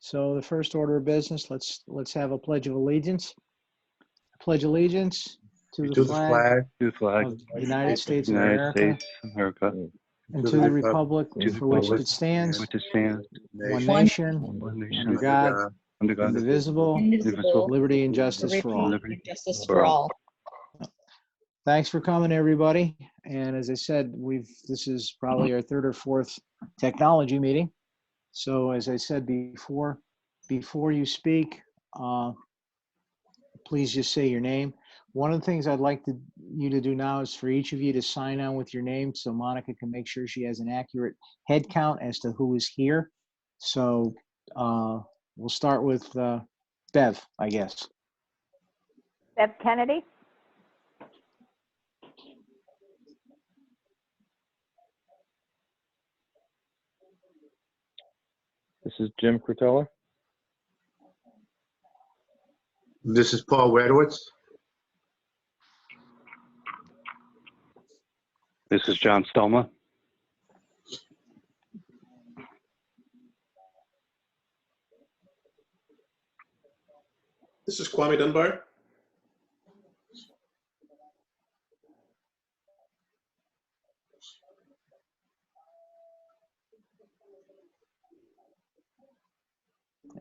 So the first order of business, let's have a pledge of allegiance. Pledge allegiance to the flag to the flag of the United States of United America States of America, and to the republic to the for which republic it stands, which it stands, one nation, one nation, under God, under God, indivisible, indivisible, liberty and justice for all. liberty and justice for for all. all. Thanks for coming, everybody. And as I said, this is probably our third or fourth technology meeting. So as I said before you speak, please just say your name. One of the things I'd like you to do now is for each of you to sign on with your name so Monica can make sure she has an accurate head count as to who is here. So we'll start with Bev, I guess. Bev Kennedy. This is Jim Cretella. This is Paul Radowitz. This is John Stoma. This is Kwame Dunbar.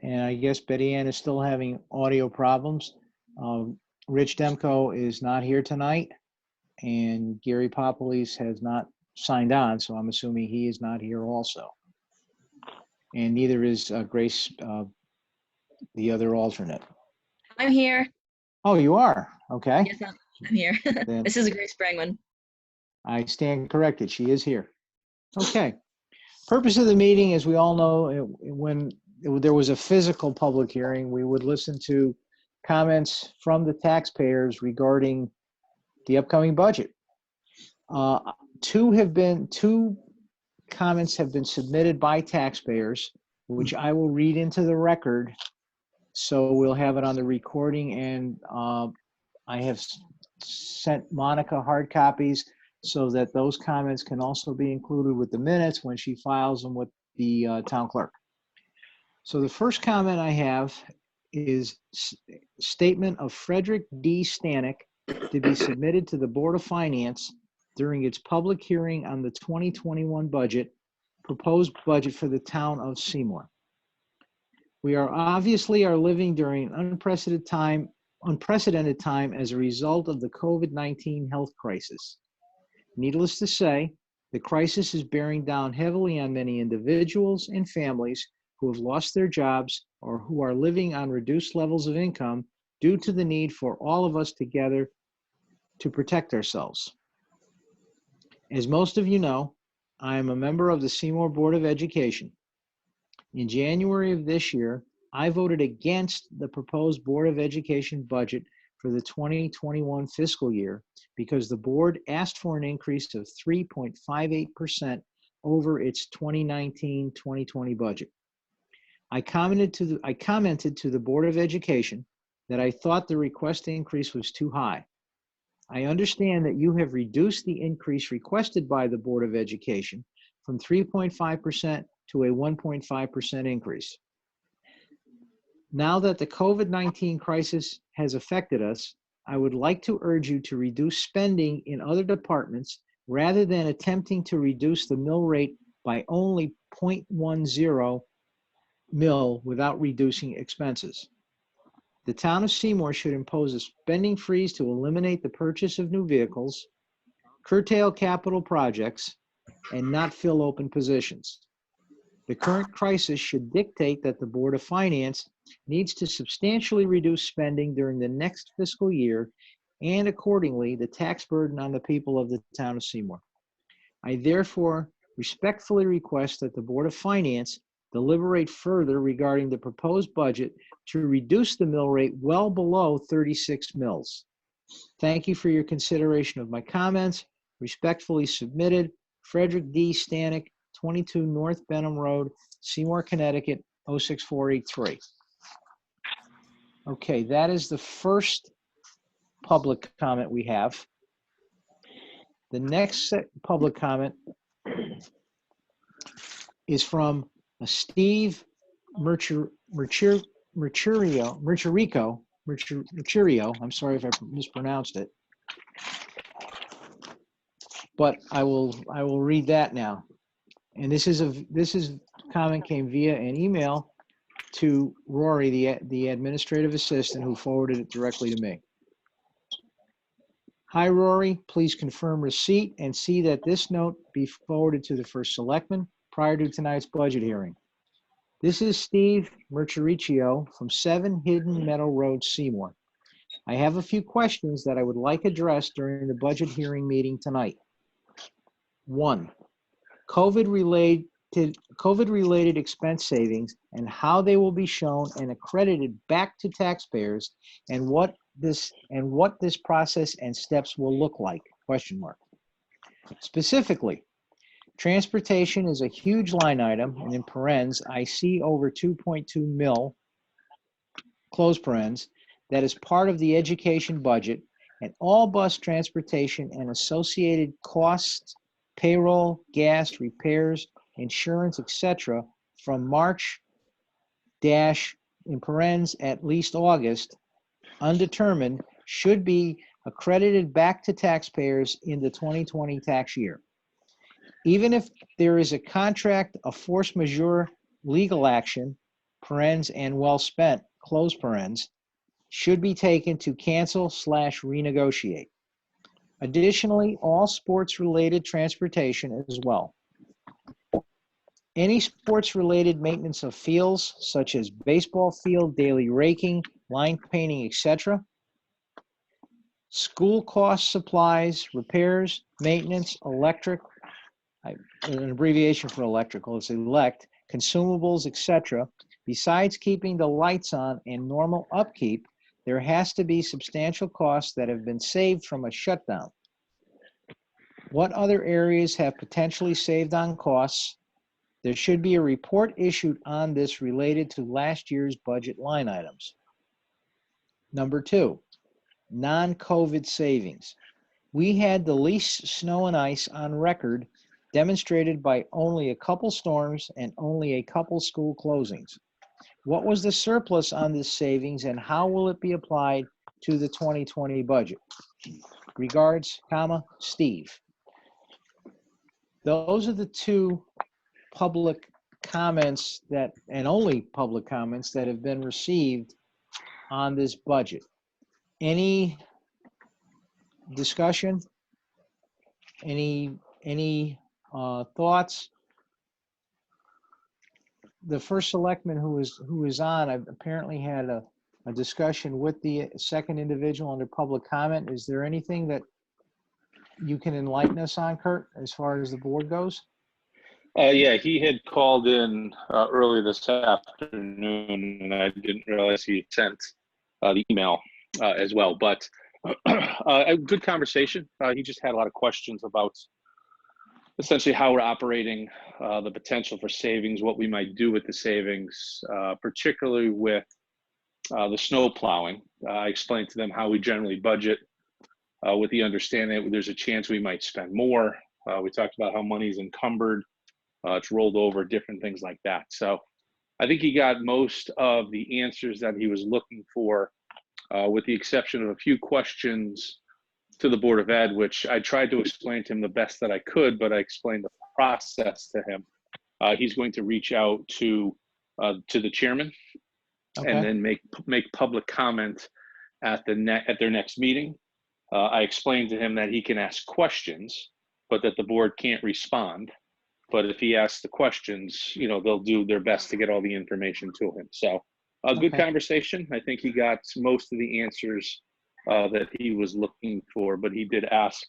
And I guess Betty Ann is still having audio problems. Rich Demko is not here tonight, and Gary Popolis has not signed on, so I'm assuming he is not here also. And neither is Grace, the other alternate. I'm here. Oh, you are? Okay. Yes, I'm here. Then This is Grace Brangman. I stand corrected. She is here. Okay. Purpose of the meeting, as we all know, when there was a physical public hearing, we would listen to comments from the taxpayers regarding the upcoming budget. Two comments have been submitted by taxpayers, which I will read into the record. So we'll have it on the recording, and I have sent Monica hard copies so that those comments can also be included with the minutes when she files them with the town clerk. So the first comment I have is statement of Frederick D. Stanek to be submitted to the Board of Finance during its public hearing on the 2021 proposed budget for the town of Seymour. We are obviously living during an unprecedented time as a result of the COVID-19 health crisis. Needless to say, the crisis is bearing down heavily on many individuals and families who have lost their jobs or who are living on reduced levels of income due to the need for all of us together to protect ourselves. As most of you know, I am a member of the Seymour Board of Education. In January of this year, I voted against the proposed Board of Education budget for the 2021 fiscal year because the board asked for an increase of 3.58% over its 2019-2020 budget. I commented to the Board of Education that I thought the request increase was too high. I understand that you have reduced the increase requested by the Board of Education from 3.5% to a 1.5% increase. Now that the COVID-19 crisis has affected us, I would like to urge you to reduce spending in other departments rather than attempting to reduce the mill rate by only 0.10 mill without reducing expenses. The town of Seymour should impose a spending freeze to eliminate the purchase of new vehicles, curtail capital projects, and not fill open positions. The current crisis should dictate that the Board of Finance needs to substantially reduce spending during the next fiscal year and accordingly the tax burden on the people of the town of Seymour. I therefore respectfully request that the Board of Finance deliberate further regarding the proposed budget to reduce the mill rate well below 36 mills. Thank you for your consideration of my comments. Respectfully submitted, Frederick D. Stanek, 22 North Benham Road, Seymour, Connecticut, 06483. Okay, that is the first public comment we have. The next public comment is from Steve Mercurio, I'm sorry if I mispronounced it, but I will read that now. And this comment came via an email to Rory, the administrative assistant, who forwarded it directly to me. Hi, Rory. Please confirm receipt and see that this note be forwarded to the first selectman prior to tonight's budget hearing. This is Steve Mercuriccio from 7 Hidden Meadow Road, Seymour. I have a few questions that I would like addressed during the budget hearing meeting tonight. 1, COVID-related expense savings and how they will be shown and accredited back to taxpayers, and what this process and steps will look like, ? Specifically, transportation is a huge line item, and in parens, I see over 2.2 mil, close parens, that is part of the education budget, and all bus transportation and associated costs, payroll, gas, repairs, insurance, etc., from March dash, in parens, at least August, undetermined, should be accredited back to taxpayers in the 2020 tax year. Even if there is a contract, a force majeure legal action, parens, and well spent, close parens, should be taken to cancel/renegotiate. Additionally, all sports-related transportation as well. Any sports-related maintenance of fields, such as baseball field, daily raking, line painting, etc. School cost supplies, repairs, maintenance, electric, an abbreviation for electrical, it's elect, consumables, etc. Besides keeping the lights on and normal upkeep, there has to be substantial costs that have been saved from a shutdown. What other areas have potentially saved on costs? There should be a report issued on this related to last year's budget line items. Number 2, non-COVID savings. We had the least snow and ice on record, demonstrated by only a couple storms and only a couple school closings. What was the surplus on this savings, and how will it be applied to the 2020 budget? Regards, Steve. Those are the 2 public comments that, and only public comments, that have been received on this budget. Any discussion? Any thoughts? The first selectman who is on, I've apparently had a discussion with the second individual under public comment. Is there anything that you can enlighten us on, Kurt, as far as the board goes? Yeah, he had called in early this afternoon, and I didn't realize he sent the email as well. But a good conversation. He just had a lot of questions about essentially how we're operating, the potential for savings, what we might do with the savings, particularly with the snow plowing. I explained to them how we generally budget with the understanding that there's a chance we might spend more. We talked about how money's encumbered, it's rolled over, different things like that. So I think he got most of the answers that he was looking for, with the exception of a few questions to the Board of Ed, which I tried to explain to him the best that I could, but I explained the process to him. He's going to reach out to the chairman, Okay. and then make public comment at their next meeting. I explained to him that he can ask questions, but that the board can't respond. But if he asks the questions, they'll do their best to get all the information to him. So a good Okay. conversation. I think he got most of the answers that he was looking for, but he did ask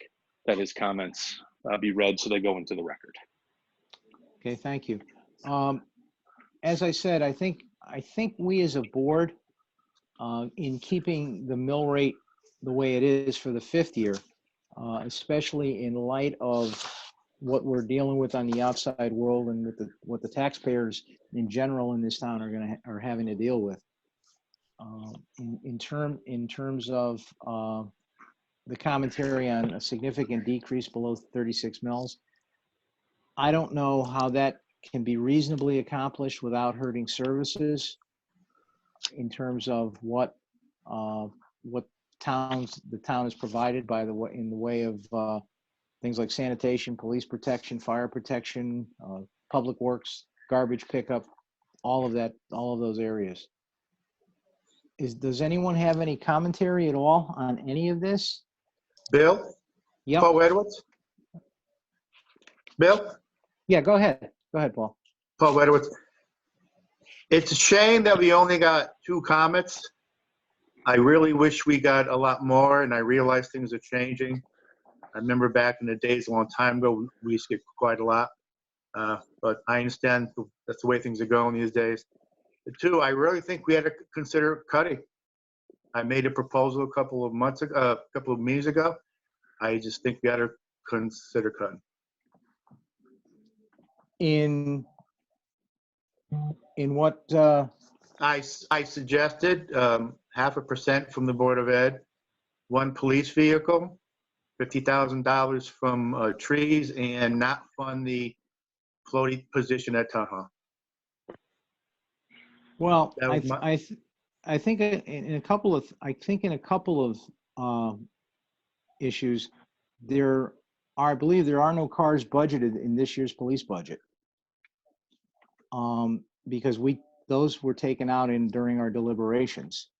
that his comments be read so they go into the record. Okay, thank you. As I said, I think we as a board, in keeping the mill rate the way it is for the 5th year, especially in light of what we're dealing with on the outside world and with what the taxpayers in general in this town are having to deal with. In terms of the commentary on a significant decrease below 36 mils, I don't know how that can be reasonably accomplished without hurting services. in terms of what the town is provided by in the way of things like sanitation, police protection, fire protection, public works, garbage pickup, all of those areas. Does anyone have any commentary at all on any of this? Bill? Yep. Paul Edwards? Bill? Yeah, go ahead. Go ahead, Paul. Paul Edwards. It's a shame that we only got 2 comments. I really wish we got a lot more, and I realize things are changing. I remember back in the days a long time ago, we used to get quite a lot. But I understand that's the way things are going these days. The 2, I really think we had to consider cutting. I made a proposal a couple of meetings ago. I just think we had to consider cutting. In what? I suggested 0.5% from the Board of Ed, 1 police vehicle, $50,000 from trees, and not fund the floating position at Town Hall. Well, That was I think in a couple of issues, I believe there are no cars budgeted in this year's police budget. Because those were taken out during our deliberations.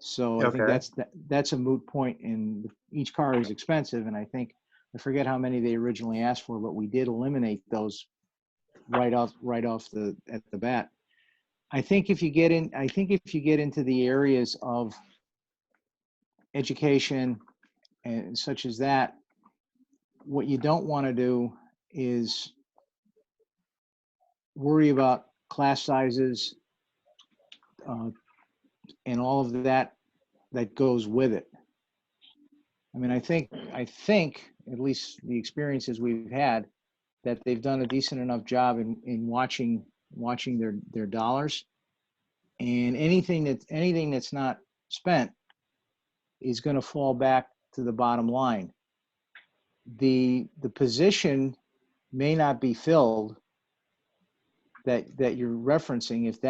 So I think Okay. that's a moot point, and each car is expensive, and I forget how many they originally asked for, but we did eliminate those right off at the bat. I think if you get into the areas of education and such as that, what you don't want to do is worry about class sizes and all of that goes with it. I mean, I think at least the experiences we've had, that they've done a decent enough job in watching their dollars, and anything that's not spent is going to fall back to the bottom line. The position may not be filled that you're referencing if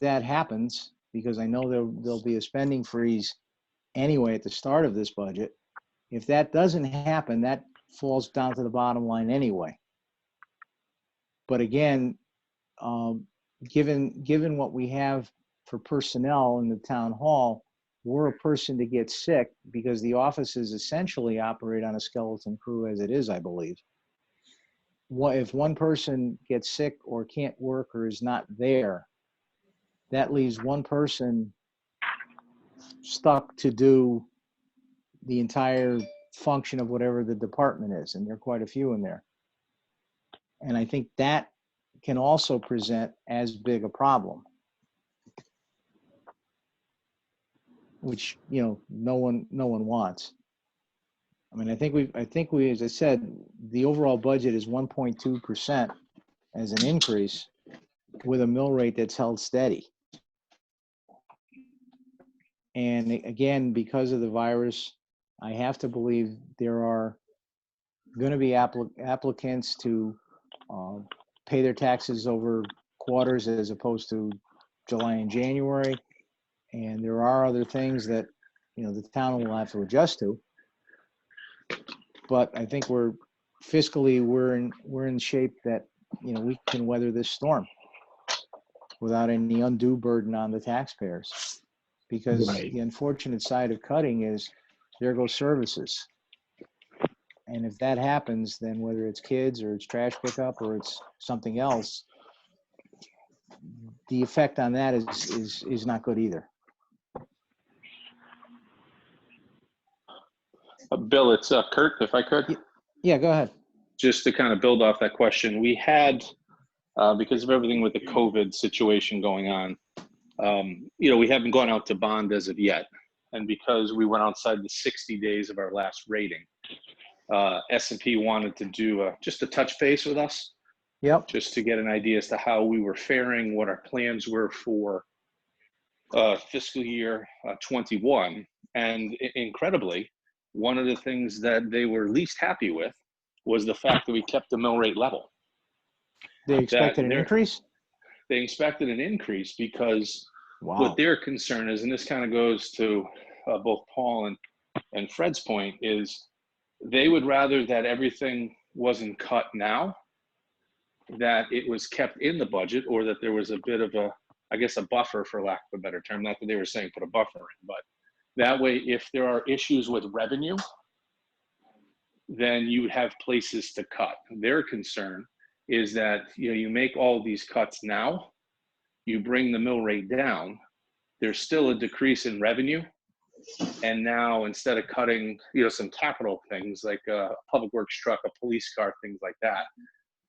that happens, because I know there'll be a spending freeze anyway at the start of this budget. If that doesn't happen, that falls down to the bottom line anyway. But again, given what we have for personnel in the town hall, we're a person to get sick because the offices essentially operate on a skeleton crew as it is, I believe. If one person gets sick or can't work or is not there, that leaves one person stuck to do the entire function of whatever the department is, and there are quite a few in there. And I think that can also present as big a problem, which, no one wants. I mean, I think we, as I said, the overall budget is 1.2% as an increase with a mill rate that's held steady. And again, because of the virus, I have to believe there are going to be applicants to pay their taxes over quarters as opposed to July and January. And there are other things that, the town will have to adjust to. But I think we're in shape that, we can weather this storm without any undue burden on the taxpayers. Because Right. the unfortunate side of cutting is there go services. And if that happens, then whether it's kids or it's trash pickup or it's something else, the effect on that is not good either. Bill, it's Kurt, if I could. Yeah, go ahead. Just to kind of build off that question, we had, because of everything with the COVID situation going on, we haven't gone out to bond as of yet. And because we went outside the 60 days of our last rating, S&P wanted to do just a touch base with us, Yep. just to get an idea as to how we were faring, what our plans were for fiscal year 21. And incredibly, one of the things that they were least happy with was the fact that we kept the mill rate level. They expected an increase? They expected an increase because Wow. What their concern is, and this kind of goes to both Paul and Fred's point, is they would rather that everything wasn't cut now, that it was kept in the budget, or that there was a bit of a, I guess, a buffer, for lack of a better term. Not that they were saying put a buffer in, but that way, if there are issues with revenue, then you would have places to cut. Their concern is that, you make all these cuts now, you bring the mill rate down, there's still a decrease in revenue. And now, instead of cutting, some capital things like a public works truck, a police car, things like that,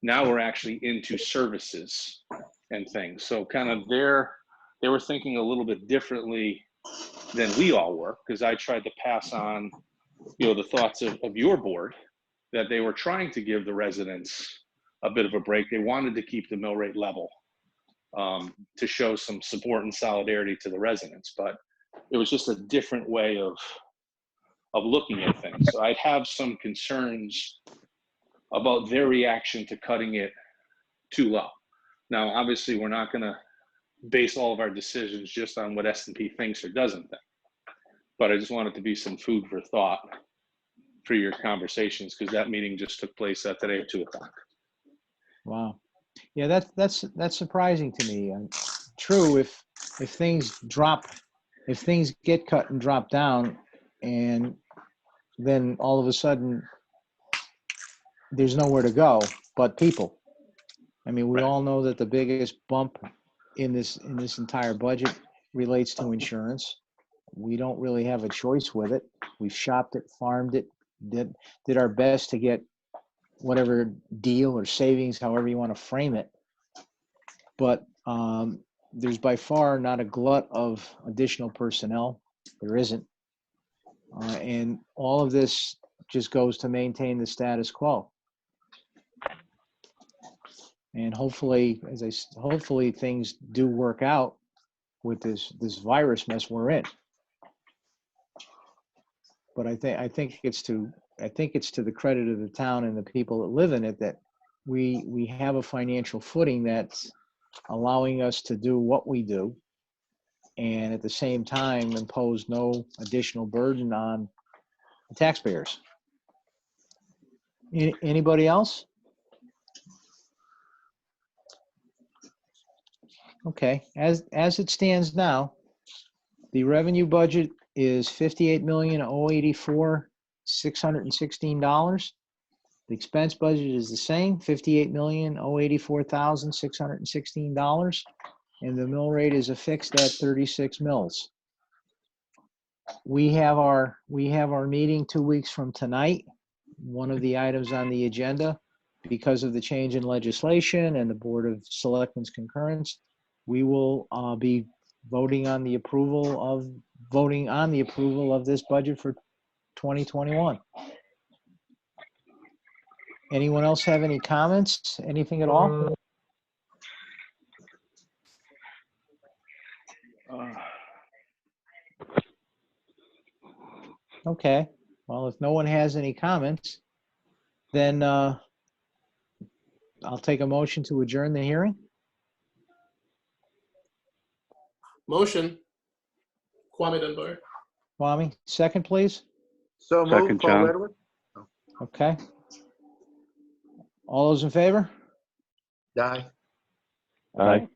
now we're actually into services and things. So kind of they were thinking a little bit differently than we all were, because I tried to pass on, the thoughts of your board, that they were trying to give the residents a bit of a break. They wanted to keep the mill rate level, to show some support and solidarity to the residents, but it was just a different way of looking at things. So I'd have some concerns about their reaction to cutting it too low. Now, obviously, we're not going to base all of our decisions just on what S&P thinks or doesn't think, but I just want it to be some food for thought for your conversations, because that meeting just took place today at 2:00. Wow. Yeah, that's surprising to me. True, if things drop, if things get cut and drop down, and then all of a sudden there's nowhere to go but people. I mean, we Right. all know that the biggest bump in this entire budget relates to insurance. We don't really have a choice with it. We've shopped it, farmed it, did our best to get whatever deal or savings, however you want to frame it. But there's by far not a glut of additional personnel. There isn't. And all of this just goes to maintain the status quo. And hopefully, hopefully things do work out with this virus mess we're in. But I think it's to the credit of the town and the people that live in it that we have a financial footing that's allowing us to do what we do, and at the same time impose no additional burden on the taxpayers. Anybody else? Okay, as it stands now, the revenue budget is $58,084,616. The expense budget is the same, $58,084,616, and the mill rate is affixed at 36 mils. We have our meeting 2 weeks from tonight. One of the items on the agenda, because of the change in legislation and the Board of Selectmen's concurrence, we will be voting on the approval of this budget for 2021. Anyone else have any comments? Anything at all? Okay. Well, if no one has any comments, then I'll take a motion to adjourn the hearing. Motion. Kwame Dunbar. Kwame, second, please. So Second, moved, Paul John. Edward. Okay. All those in favor? Aye. Aye.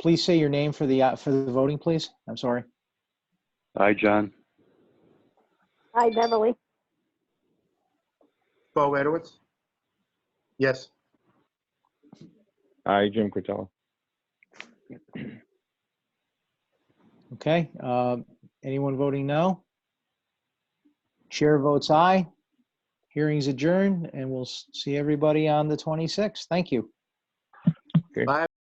Please say your name for the voting, please. I'm sorry. Aye, John. Hi, Beverly. Bo Edwards? Yes. Aye, Jim Curtello. Okay. Anyone voting no? Chair votes aye. Hearing's adjourned, and we'll see everybody on the 26th. Thank you. Okay. Bye,